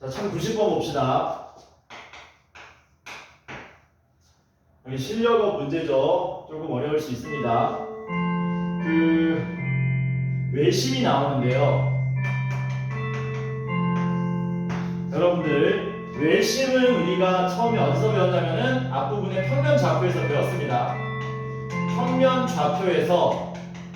자, 1090번 봅시다. 여기 실력업 문제죠. 조금 어려울 수 있습니다. 외심이 나오는데요. 여러분들, 외심은 우리가 처음에 어디서 배웠냐면은 앞부분에 평면 좌표에서 배웠습니다. 평면 좌표에서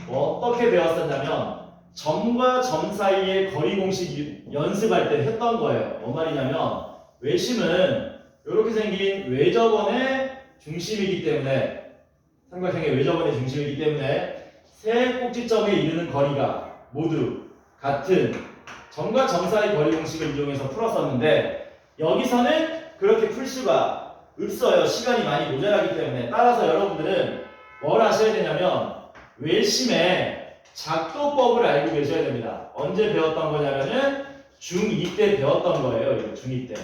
어떻게 배웠었냐면 점과 점 사이의 거리 공식 연습할 때 했던 거예요. 뭔 말이냐면 외심은 이렇게 생긴 외접원의 중심이기 때문에 삼각형의 외접원의 중심이기 때문에 세 꼭지점에 이르는 거리가 모두 같은 점과 점 사이 거리 공식을 이용해서 풀었었는데 여기서는 그렇게 풀 수가 없어요. 시간이 많이 모자라기 때문에. 따라서 여러분들은 뭘 아셔야 되냐면 외심의 작도법을 알고 계셔야 됩니다. 언제 배웠던 거냐면은 중2 때 배웠던 거예요. 이거 중2 때.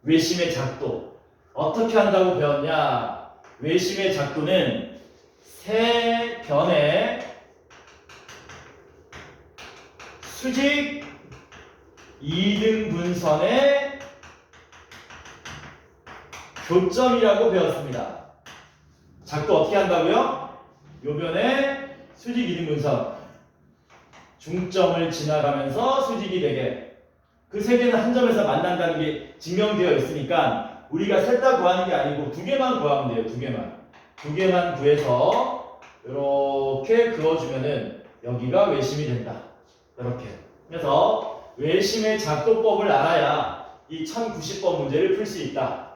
외심의 작도. 어떻게 한다고 배웠냐? 외심의 작도는 세 변의 수직 2등분선의 교점이라고 배웠습니다. 작도 어떻게 한다고요? 요 변의 수직 2등분선 중점을 지나가면서 수직이 되게 그 세 개는 한 점에서 만난다는 게 증명되어 있으니까 우리가 셋 다 구하는 게 아니고 두 개만 구하면 돼요. 두 개만 구해서 이렇게 그어주면은 여기가 외심이 된다. 이렇게. 그래서 외심의 작도법을 알아야 이 1090번 문제를 풀 수 있다.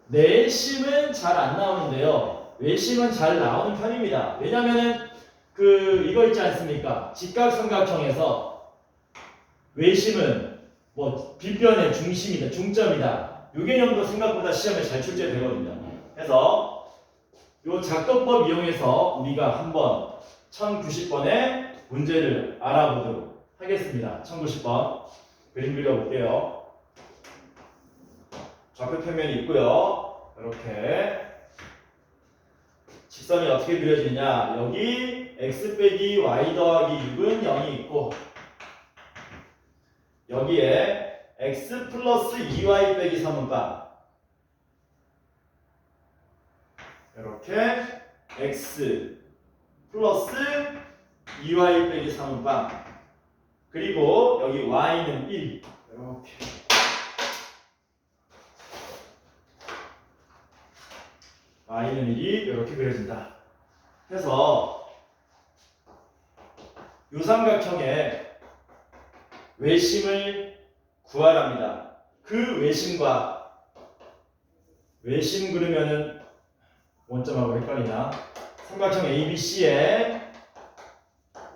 내심은 잘 안 나오는데요. 외심은 잘 나오는 편입니다. 왜냐면은 이거 있지 않습니까? 직각삼각형에서 외심은 뭐 빗변의 중심이다, 중점이다. 이 개념도 생각보다 시험에 잘 출제되거든요. 그래서 이 작도법 이용해서 우리가 한번 1090번의 문제를 알아보도록 하겠습니다. 1090번 그림 그려볼게요. 좌표 평면이 있고요. 이렇게 직선이 어떻게 그려지느냐? 여기 x 빼기 y 더하기 6은 0이 있고 여기에 x 플러스 2y 빼기 3은 빵. 이렇게 x 플러스 2y 빼기 3은 빵. 그리고 여기 y는 1. 이렇게. y는 1이 이렇게 그려진다. 해서 요 삼각형의 외심을 구하랍니다. 그 외심과 외심 그러면은 원점하고 헷갈리나? 삼각형 ABC의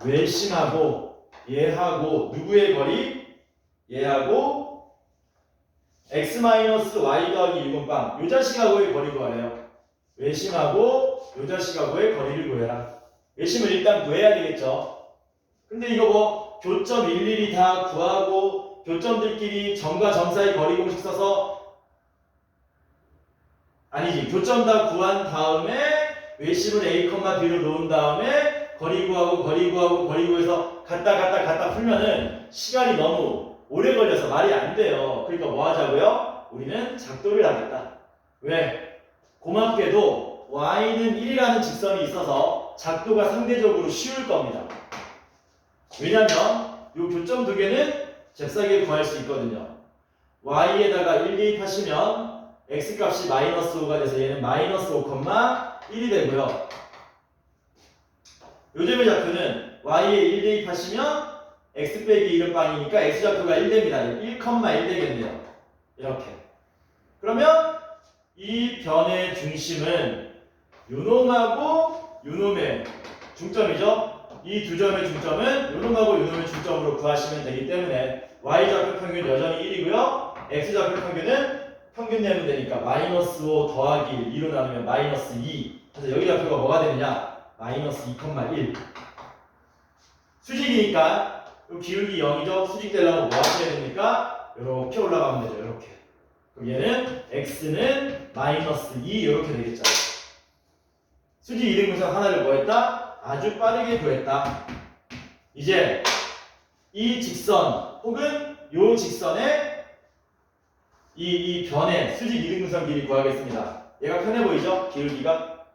외심하고 얘하고 누구의 거리? 얘하고 x-y 더하기 6은 요 자식하고의 거리 구하래요. 외심하고 요 자식하고의 거리를 구해라. 외심을 일단 구해야 되겠죠. 근데 이거 뭐 교점 일일이 다 구하고 교점들끼리 점과 점 사이 거리 공식 써서 아니지. 교점 다 구한 다음에 외심을 A, B로 놓은 다음에 거리 구하고 거리 구해서 갔다 풀면은 시간이 너무 오래 걸려서 말이 안 돼요. 그러니까 뭐 하자고요? 우리는 작도를 하겠다. 왜? 고맙게도 y는 1이라는 직선이 있어서 작도가 상대적으로 쉬울 겁니다. 왜냐면 이 교점 두 개는 잽싸게 구할 수 있거든요. y에다가 1 대입하시면 x 값이 마이너스 5가 돼서 얘는 마이너스 5,1이 되고요. 요즘의 좌표는 y에 1 대입하시면 x 빼기 1은 빵이니까 x 좌표가 1 됩니다. 1,1 되겠네요. 이렇게. 그러면 이 변의 중심은 요놈하고 요놈의 중점이죠. 이 두 점의 중점은 요놈하고 요놈의 중점으로 구하시면 되기 때문에 y좌표 평균 여전히 1이고요. x좌표 평균은 평균 내면 되니까 마이너스 5 더하기 2로 나누면 마이너스 2. 그래서 여기 좌표가 뭐가 되느냐? 마이너스 2,1. 수직이니까 이 기울기 0이죠. 수직 되려면 뭐 하셔야 됩니까? 이렇게 올라가면 되죠. 이렇게. 그럼 얘는 x는 마이너스 2 이렇게 되겠죠. 수직 2등분선 하나를 뭐 했다? 아주 빠르게 구했다. 이제 이 직선 혹은 요 직선의 이 변의 수직 이등분선 길이 구하겠습니다. 얘가 편해 보이죠? 기울기가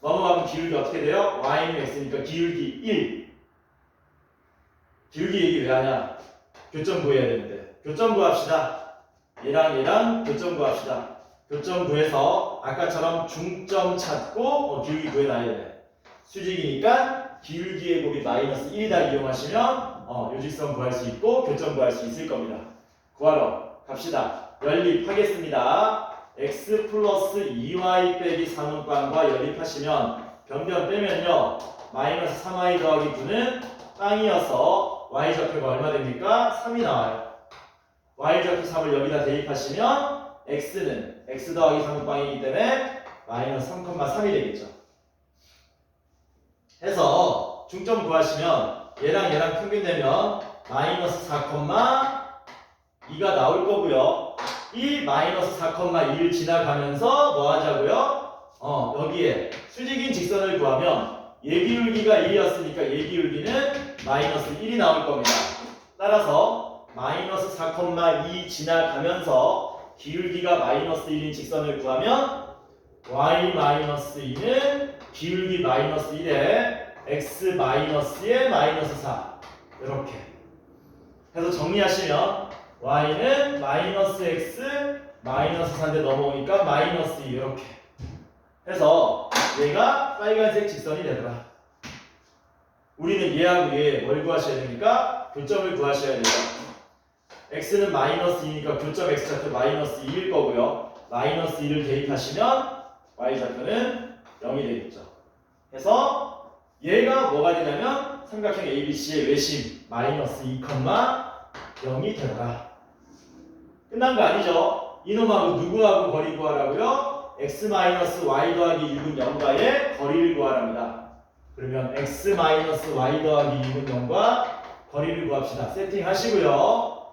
넘어가면 기울기 어떻게 돼요? y는 x니까 기울기 1. 기울기 얘기 왜 하냐? 교점 구해야 되는데 교점 구합시다. 얘랑 교점 구합시다. 교점 구해서 아까처럼 중점 찾고 기울기 구해놔야 돼. 수직이니까 기울기의 곱이 마이너스 1이다 이용하시면 요직선 구할 수 있고 교점 구할 수 있을 겁니다. 구하러 갑시다. 연립하겠습니다. x 플러스 2y 빼기 3은빵과 연립하시면 변변 빼면요 마이너스 3y 더하기 9는 빵이어서 y좌표가 얼마 됩니까? 3이 나와요. y좌표 3을 여기다 대입하시면 x는 x 더하기 3은 빵이기 때문에 마이너스 3,3이 되겠죠. 해서 중점 구하시면 얘랑 평균 내면 마이너스 4,2가 나올 거고요. 이 마이너스 4,2를 지나가면서 뭐 하자고요? 여기에 수직인 직선을 구하면 예기울기가 1이었으니까 예기울기는 마이너스 1이 나올 겁니다. 따라서 마이너스 4,2 지나가면서 기울기가 마이너스 1인 직선을 구하면 y 마이너스 2는 기울기 마이너스 1에 x 마이너스에 마이너스 4 이렇게 해서 정리하시면 y는 마이너스 x 마이너스 4인데 넘어오니까 마이너스 2 이렇게 해서 얘가 빨간색 직선이 되더라. 우리는 얘하고 얘 뭘 구하셔야 됩니까? 교점을 구하셔야 돼요. x는 마이너스 2니까 교점 x좌표 마이너스 2일 거고요. 마이너스 2를 대입하시면 y좌표는 0이 되겠죠. 해서 얘가 뭐가 되냐면 삼각형 ABC의 외심 마이너스 2,0이 되더라. 끝난 거 아니죠? 이놈하고 누구하고 거리 구하라고요? x 마이너스 y 더하기 6은 0과의 거리를 구하랍니다. 그러면 x 마이너스 y 더하기 6은 0과 거리를 구합시다. 세팅하시고요.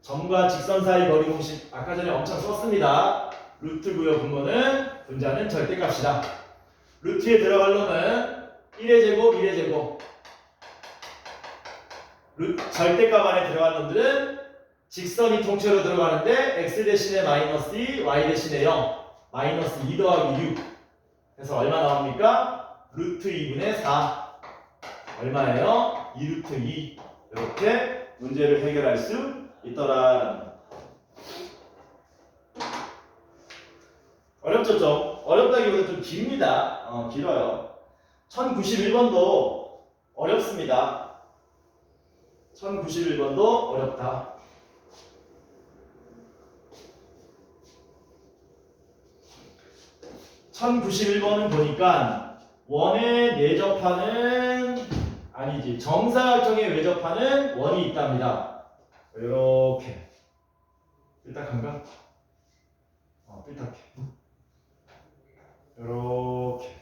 점과 직선 사이 거리 공식 아까 전에 엄청 썼습니다. 루트고요. 분모는 분자는 절대값이다. 루트에 들어갈 놈은 1의 제곱, 1의 제곱. 절대값 안에 들어간 놈들은 직선이 통째로 들어가는데 x 대신에 마이너스 2, y 대신에 0, 마이너스 2 더하기 6 해서 얼마 나옵니까? 루트 2분의 4 얼마예요? 2루트 2 이렇게 문제를 해결할 수 있더라. 어렵죠 좀? 어렵다기보다 좀 깁니다. 길어요. 1091번도 어렵습니다. 1091번도 어렵다. 1091번은 보니까 원의 내접하는 아니지 정사각형의 외접하는 원이 있답니다. 이렇게 삐딱한가? 삐딱해. 이렇게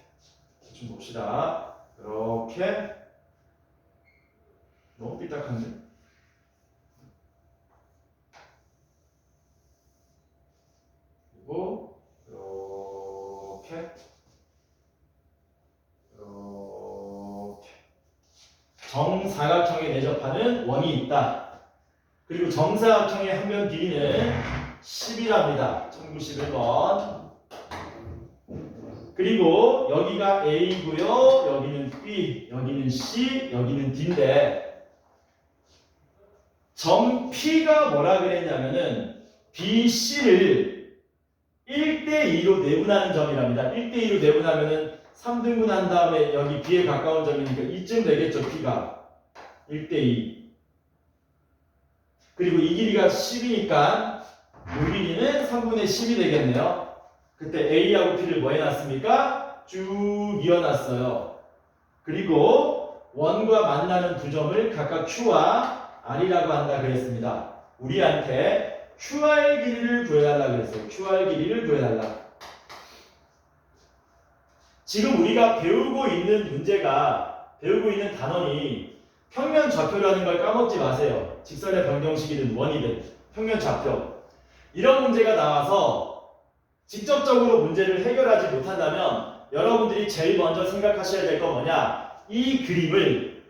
좀 봅시다. 이렇게 너무 삐딱한데? 그리고 이렇게 정사각형에 내접하는 원이 있다. 그리고 정사각형의 한변 길이는 10이랍니다. 1091번. 그리고 여기가 A고요. 여기는 B, 여기는 C, 여기는 D인데 점 P가 뭐라 그랬냐면은 BC를 1대2로 내분하는 점이랍니다. 1대2로 내분하면은 3등분 한 다음에 여기 B에 가까운 점이니까 이쯤 되겠죠. P가 1대2. 그리고 이 길이가 10이니까 이 길이는 3분의 10이 되겠네요. 그때 A하고 P를 뭐 해놨습니까? 쭉 이어놨어요. 그리고 원과 만나는 두 점을 각각 Q와 R이라고 한다 그랬습니다. 우리한테 QR 길이를 구해달라 그랬어요. QR 길이를 구해달라. 지금 우리가 배우고 있는 문제가 배우고 있는 단원이 평면 좌표라는 걸 까먹지 마세요. 직선의 변경식이든 원이든 평면 좌표. 이런 문제가 나와서 직접적으로 문제를 해결하지 못한다면 여러분들이 제일 먼저 생각하셔야 될 건 뭐냐? 이 그림을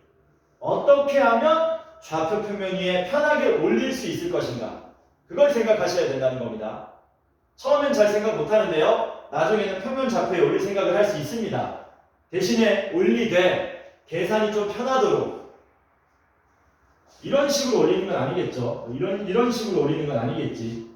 어떻게 하면 좌표 평면 위에 편하게 올릴 수 있을 것인가? 그걸 생각하셔야 된다는 겁니다. 처음엔 잘 생각 못하는데요. 나중에는 평면 좌표에 올릴 생각을 할 수 있습니다. 대신에 올리되 계산이 좀 편하도록 이런 식으로 올리는 건 아니겠죠. 이런 식으로 올리는 건 아니겠지.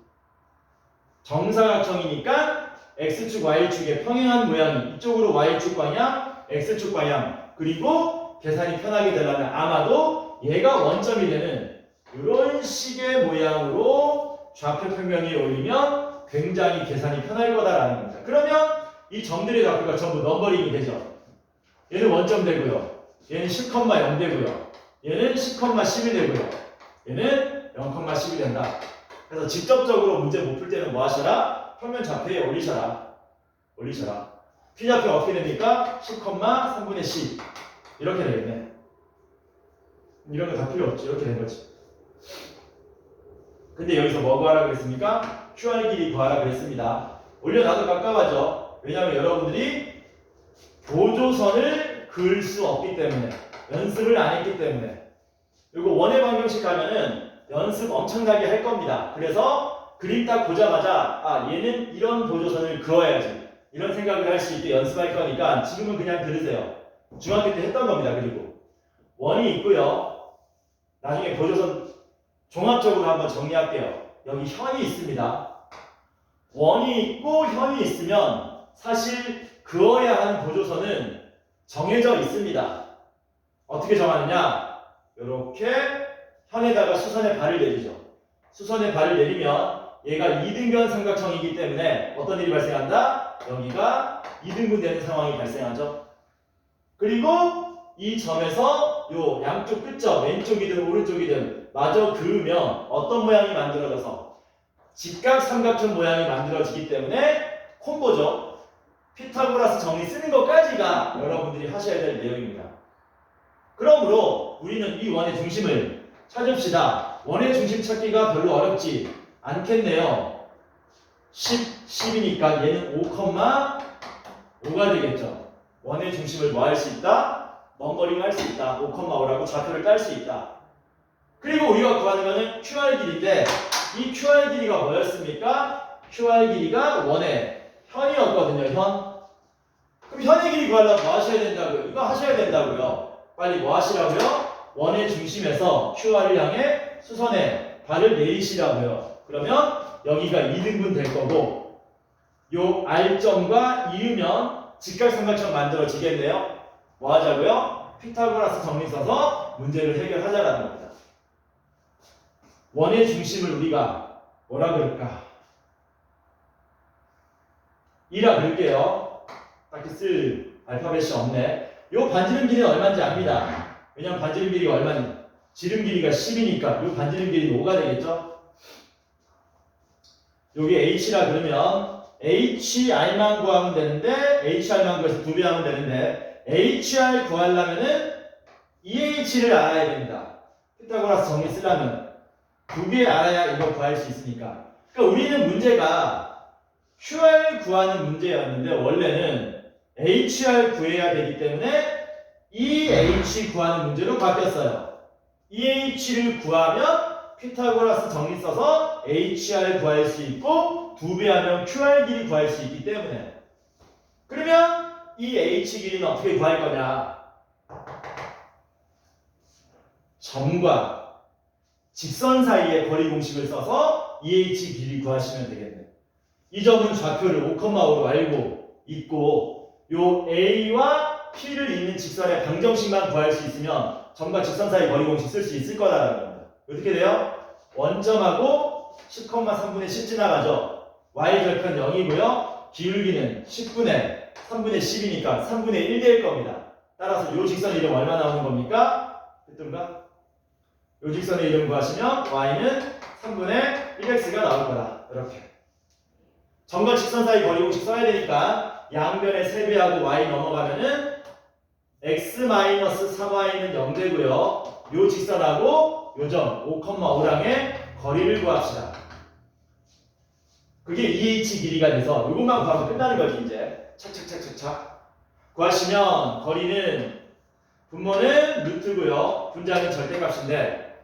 정사각형이니까 x축, y축의 평행한 모양이 이쪽으로 y축 방향, x축 방향 그리고 계산이 편하게 되려면 아마도 얘가 원점이 되는 이런 식의 모양으로 좌표 평면 위에 올리면 굉장히 계산이 편할 거다라는 겁니다. 그러면 이 점들의 좌표가 전부 넘버링이 되죠. 얘는 원점 되고요. 얘는 10,0 되고요. 얘는 10,11 되고요. 얘는 0,12 된다. 그래서 직접적으로 문제 못 풀 때는 뭐 하셔라? 평면 좌표에 올리셔라. P좌표 어떻게 됩니까? 10,3분의 10 이렇게 되겠네. 이런 거 다 필요 없지. 이렇게 된 거지. 근데 여기서 뭐 구하라 그랬습니까? QR 길이 구하라 그랬습니다. 올려놔도 깜깜하죠. 왜냐하면 여러분들이 보조선을 그을 수 없기 때문에 연습을 안 했기 때문에 이거 원의 방정식 가면은 연습 엄청나게 할 겁니다. 그래서 그림 딱 보자마자 아 얘는 이런 보조선을 그어야지 이런 생각을 할 수 있게 연습할 거니까 지금은 그냥 들으세요. 중학교 때 했던 겁니다. 그리고 원이 있고요. 나중에 보조선 종합적으로 한번 정리할게요. 여기 현이 있습니다. 원이 있고 현이 있으면 사실 그어야 하는 보조선은 정해져 있습니다. 어떻게 정하느냐? 이렇게 현에다가 수선의 발을 내리죠. 수선의 발을 내리면 얘가 2등변 삼각형이기 때문에 어떤 일이 발생한다? 여기가 2등분 되는 상황이 발생하죠. 그리고 이 점에서 요 양쪽 끝점 왼쪽이든 오른쪽이든 마저 그으면 어떤 모양이 만들어져서 직각 삼각형 모양이 만들어지기 때문에 콤보죠. 피타고라스 정리 쓰는 것까지가 여러분들이 하셔야 될 내용입니다. 그러므로 우리는 이 원의 중심을 찾읍시다. 원의 중심 찾기가 별로 어렵지 않겠네요. 10이니까 얘는 5,5가 되겠죠. 원의 중심을 뭐 할 수 있다? 넘버링 할 수 있다. 5,5라고 좌표를 딸 수 있다. 그리고 우리가 구하는 거는 QR 길이인데 이 QR 길이가 뭐였습니까? QR 길이가 원의 현이었거든요. 현. 그럼 현의 길이 구하려면 뭐 하셔야 된다고요? 이거 하셔야 된다고요. 빨리 뭐 하시라고요? 원의 중심에서 QR을 향해 수선의 발을 내리시라고요. 그러면 여기가 2등분 될 거고 요 R점과 이으면 직각삼각형 만들어지겠네요. 뭐 하자고요? 피타고라스 정리 써서 문제를 해결하자라는 겁니다. 원의 중심을 우리가 뭐라 그럴까? 2라 그럴게요. 딱히 쓸 알파벳이 없네. 요 반지름 길이는 얼마인지 압니다. 왜냐면 반지름 길이가 얼마니? 지름 길이가 10이니까 요 반지름 길이는 5가 되겠죠? 여기 H라 그러면 HR만 구하면 되는데 HR만 구해서 2배 하면 되는데 HR 구하려면은 EH를 알아야 됩니다. 피타고라스 정리 쓰려면 2개 알아야 이거 구할 수 있으니까. 그러니까 우리는 문제가 QR 구하는 문제였는데 원래는 HR 구해야 되기 때문에 EH 구하는 문제로 바뀌었어요. EH를 구하면 피타고라스 정리 써서 HR 구할 수 있고 2배 하면 QR 길이 구할 수 있기 때문에 그러면 이 H 길이는 어떻게 구할 거냐? 점과 직선 사이의 거리 공식을 써서 EH 길이 구하시면 되겠네. 이 점은 좌표를 5,5로 알고 있고 요 A와 P를 잇는 직선의 방정식만 구할 수 있으면 점과 직선 사이 거리 공식 쓸 수 있을 거다라는 겁니다. 어떻게 돼요? 원점하고 10,3분의 10 지나가죠. Y절편 0이고요. 기울기는 10분의 3분의 10이니까 3분의 1 될 겁니다. 따라서 요 직선 이름 얼마 나오는 겁니까? 됐던가? 요 직선의 이름 구하시면 Y는 3분의 1x가 나올 거다. 이렇게. 점과 직선 사이 거리 공식 써야 되니까 양변에 세배하고 Y 넘어가면은 x-3y는 0 되고요. 요 직선하고 요 점 5,5랑의 거리를 구합시다. 그게 EH 길이가 돼서 요것만 구하면 끝나는 거지 이제. 착착착착착. 구하시면 거리는 분모는 루트고요. 분자는 절대값인데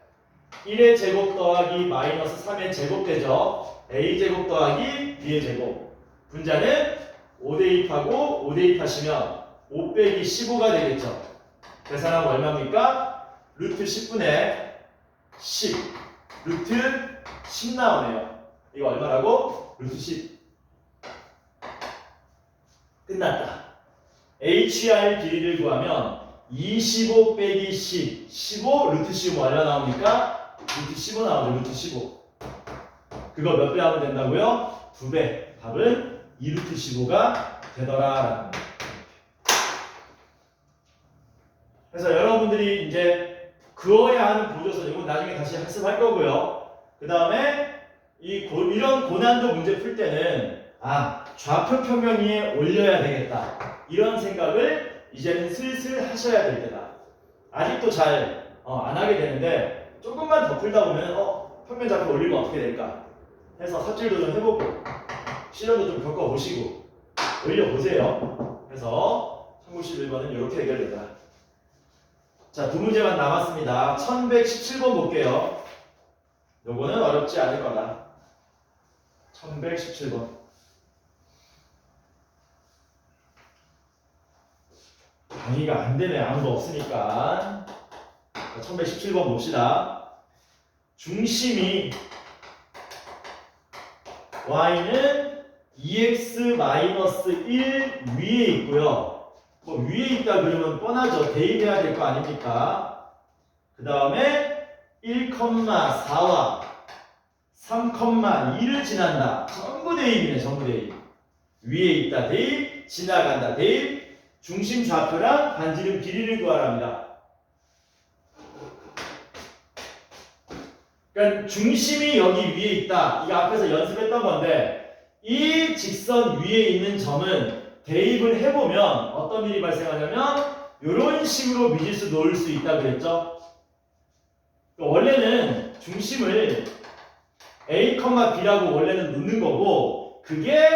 1의 제곱 더하기 마이너스 3의 제곱 되죠. a제곱 더하기 b의 제곱. 분자는 5 대입하고 5 대입하시면 5 빼기 15가 되겠죠. 계산하면 얼마입니까? 루트 10분의 10. 루트 10 나오네요. 이거 얼마라고? 루트 10. 끝났다. HR 길이를 구하면 25 빼기 10, 15 루트 15 얼마 나옵니까? 루트 15 나오죠. 루트 15. 그거 몇 배 하면 된다고요? 2배. 답은 2 루트 15가 되더라라는 거예요. 그래서 여러분들이 이제 그어야 하는 보조선 이건 나중에 다시 학습할 거고요. 그 다음에 이런 고난도 문제 풀 때는 좌표 평면 위에 올려야 되겠다. 이런 생각을 이제는 슬슬 하셔야 될 때다. 아직도 잘 안 하게 되는데 조금만 더 풀다 보면 평면 좌표 올리면 어떻게 될까 해서 삽질도 좀 해보고 실험도 좀 겪어보시고 올려보세요. 그래서 1051번은 이렇게 해결된다. 자, 두 문제만 남았습니다. 1117번 볼게요. 요거는 어렵지 않을 거다. 1117번. 강의가 안 되네. 아무도 없으니까. 1117번 봅시다. 중심이 y는 2x-1 위에 있고요. 뭐 위에 있다 그러면 뻔하죠. 대입해야 될 거 아닙니까? 그 다음에 1,4와 3,2를 지난다. 전부 대입이네. 전부 대입. 위에 있다 대입, 지나간다 대입, 중심 좌표랑 반지름 길이를 구하랍니다. 그러니까 중심이 여기 위에 있다. 이거 앞에서 연습했던 건데 이 직선 위에 있는 점은 대입을 해보면 어떤 일이 발생하냐면 이런 식으로 미지수 놓을 수 있다 그랬죠. 그러니까 원래는 중심을 A, B라고 원래는 놓는 거고 그게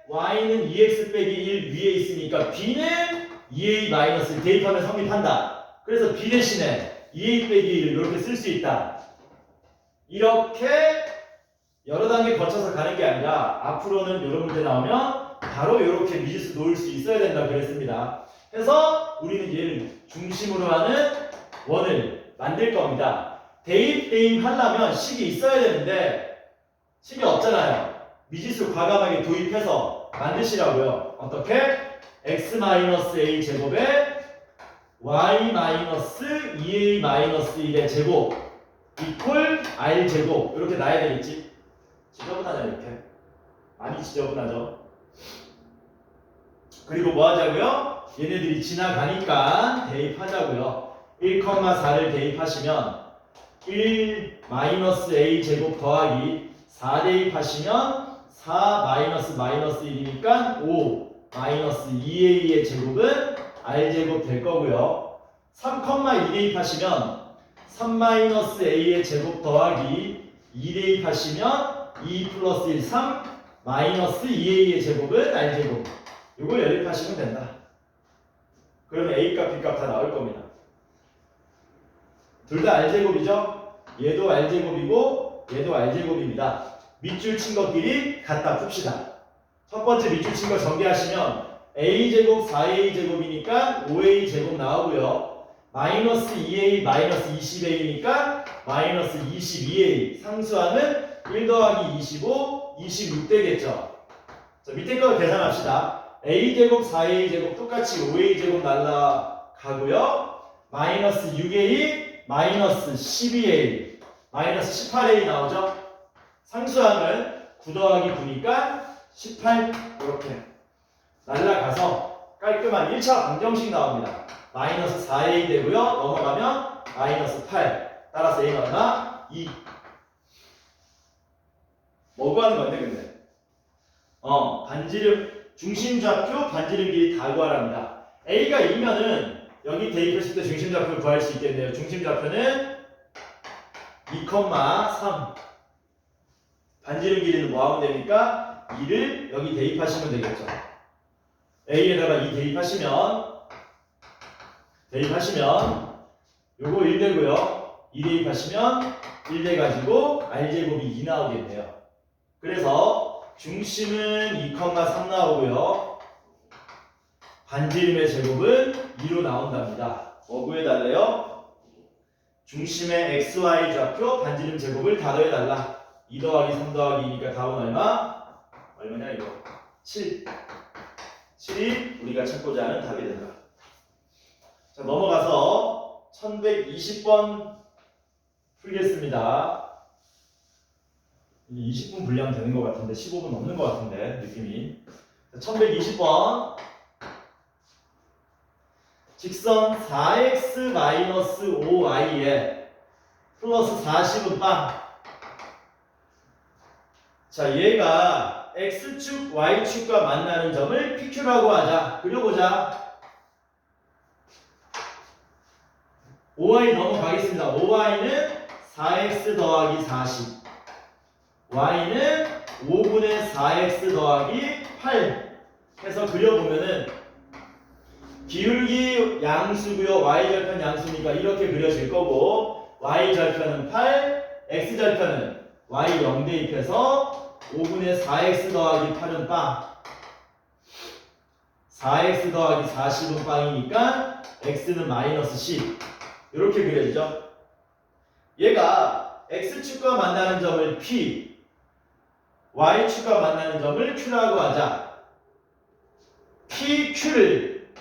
Y는 2x 빼기 1 위에 있으니까 B는 2a-1 대입하면 성립한다. 그래서 B 대신에 2a 빼기 1을 이렇게 쓸 수 있다. 이렇게 여러 단계 거쳐서 가는 게 아니라 앞으로는 이런 문제 나오면 바로 이렇게 미지수 놓을 수 있어야 된다 그랬습니다. 그래서 우리는 얘를 중심으로 하는 원을 만들 겁니다. 대입 하려면 식이 있어야 되는데 식이 없잖아요. 미지수 과감하게 도입해서 만드시라고요. 어떻게? x-a 제곱에 y-2a-1의 제곱 이퀄 r 제곱 이렇게 놔야 되겠지? 지저분하냐 이렇게? 많이 지저분하죠? 그리고 뭐 하자고요? 얘네들이 지나가니까 대입하자고요. 1,4를 대입하시면 1-a 제곱 더하기 4 대입하시면 4-1이니까 5-2a의 제곱은 r 제곱 될 거고요. 3,2 대입하시면 3-a의 제곱 더하기 2 대입하시면 2 플러스 1, 3 마이너스 2a의 제곱은 r 제곱. 이걸 연립하시면 된다. 그러면 a값, b값 다 나올 겁니다. 둘 다 r 제곱이죠? 얘도 r 제곱이고 얘도 r 제곱입니다. 밑줄 친 것끼리 갖다 풉시다. 첫 번째 밑줄 친 거 전개하시면 a 제곱 4a 제곱이니까 5a 제곱 나오고요. 마이너스 2a 마이너스 20a니까 마이너스 22a 상수하는 1 더하기 25, 26 되겠죠. 자, 밑에 거 계산합시다. a 제곱 4a 제곱 똑같이 5a 제곱 날라가고요. 마이너스 6a 마이너스 12a 마이너스 18a 나오죠. 상수하면 9 더하기 9니까 18 이렇게 날라가서 깔끔한 1차 방정식 나옵니다. 마이너스 4a 되고요. 넘어가면 마이너스 8. 따라서 a는 얼마? 2. 뭐 구하는 건데 근데? 반지름, 중심좌표, 반지름 길이 다 구하랍니다. a가 2면은 여기 대입했을 때 중심좌표를 구할 수 있겠네요. 중심좌표는 2,3. 반지름 길이는 뭐 하면 됩니까? 2를 여기 대입하시면 되겠죠. a에다가 2 대입하시면 요거 1 되고요. 2 대입하시면 1 돼가지고 r제곱이 2 나오겠네요. 그래서 중심은 2,3 나오고요. 반지름의 제곱은 2로 나온답니다. 뭐 구해달래요? 중심의 XY 좌표 반지름 제곱을 다 더해달라. 2 더하기 3 더하기 2니까 답은 얼마? 얼마냐 이거? 7. 7이 우리가 찾고자 하는 답이 된다. 자, 넘어가서 1120번 풀겠습니다. 20분 분량 되는 것 같은데 15분 넘는 것 같은데 느낌이. 1120번 직선 4x-5y에 플러스 40은 빵. 자, 얘가 x축, y축과 만나는 점을 PQ라고 하자. 그려보자. 5y 넘어가겠습니다. 5y는 4x 더하기 40, y는 5분의 4x 더하기 8 해서 그려보면은 기울기 양수고요. y절편 양수니까 이렇게 그려질 거고, y절편은 8, x절편은 y 0 대입해서 5분의 4x 더하기 8은 빵, 4x 더하기 40은 빵이니까 x는 마이너스 10. 이렇게 그려지죠. 얘가 x축과 만나는 점을 p, y축과 만나는 점을 q라고 하자. PQ를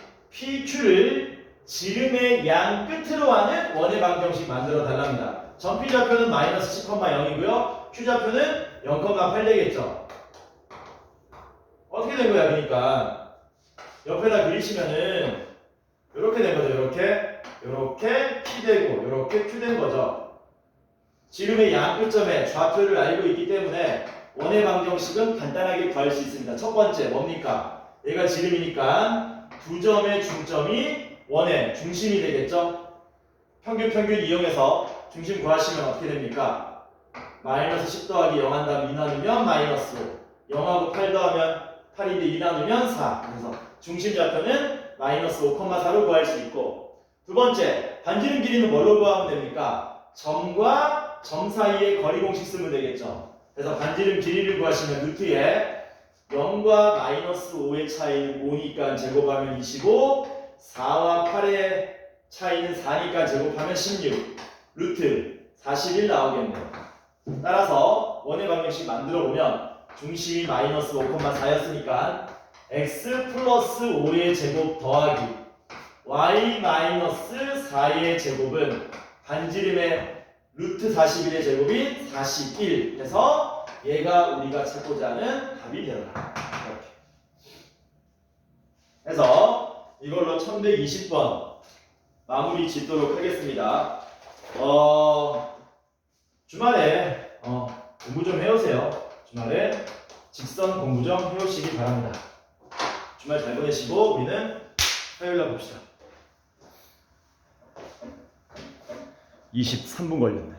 지름의 양 끝으로 하는 원의 방정식 만들어 달랍니다. 전 P좌표는 마이너스 10,0이고요. Q좌표는 0,8 되겠죠. 어떻게 된 거야? 그러니까 옆에다 그리시면은 이렇게 된 거죠. 이렇게 P 되고 이렇게 Q 된 거죠. 지름의 양 끝점에 좌표를 알고 있기 때문에 원의 방정식은 간단하게 구할 수 있습니다. 첫 번째 뭡니까? 얘가 지름이니까 두 점의 중점이 원의 중심이 되겠죠. 평균 이용해서 중심 구하시면 어떻게 됩니까? 마이너스 10 더하기 0 한 다음 2 나누면 마이너스 5, 0하고 8 더하면 8인데 2 나누면 4. 그래서 중심 좌표는 마이너스 5,4로 구할 수 있고, 두 번째 반지름 길이는 뭘로 구하면 됩니까? 점과 점 사이의 거리 공식 쓰면 되겠죠. 그래서 반지름 길이를 구하시면 루트에 0과 마이너스 5의 차이는 5니까 제곱하면 25, 4와 8의 차이는 4니까 제곱하면 16, 루트 41 나오겠네요. 따라서 원의 방정식 만들어 보면 중심이 마이너스 5,4였으니까 x 플러스 5의 제곱 더하기 y 마이너스 4의 제곱은 반지름의 루트 41의 제곱인 41 해서 얘가 우리가 찾고자 하는 답이 되더라. 이렇게 해서 이걸로 1120번 마무리 짓도록 하겠습니다. 주말에 공부 좀 해오세요. 주말에 직선 공부 좀 해오시기 바랍니다. 주말 잘 보내시고 우리는 화요일날 봅시다. 23분 걸렸네.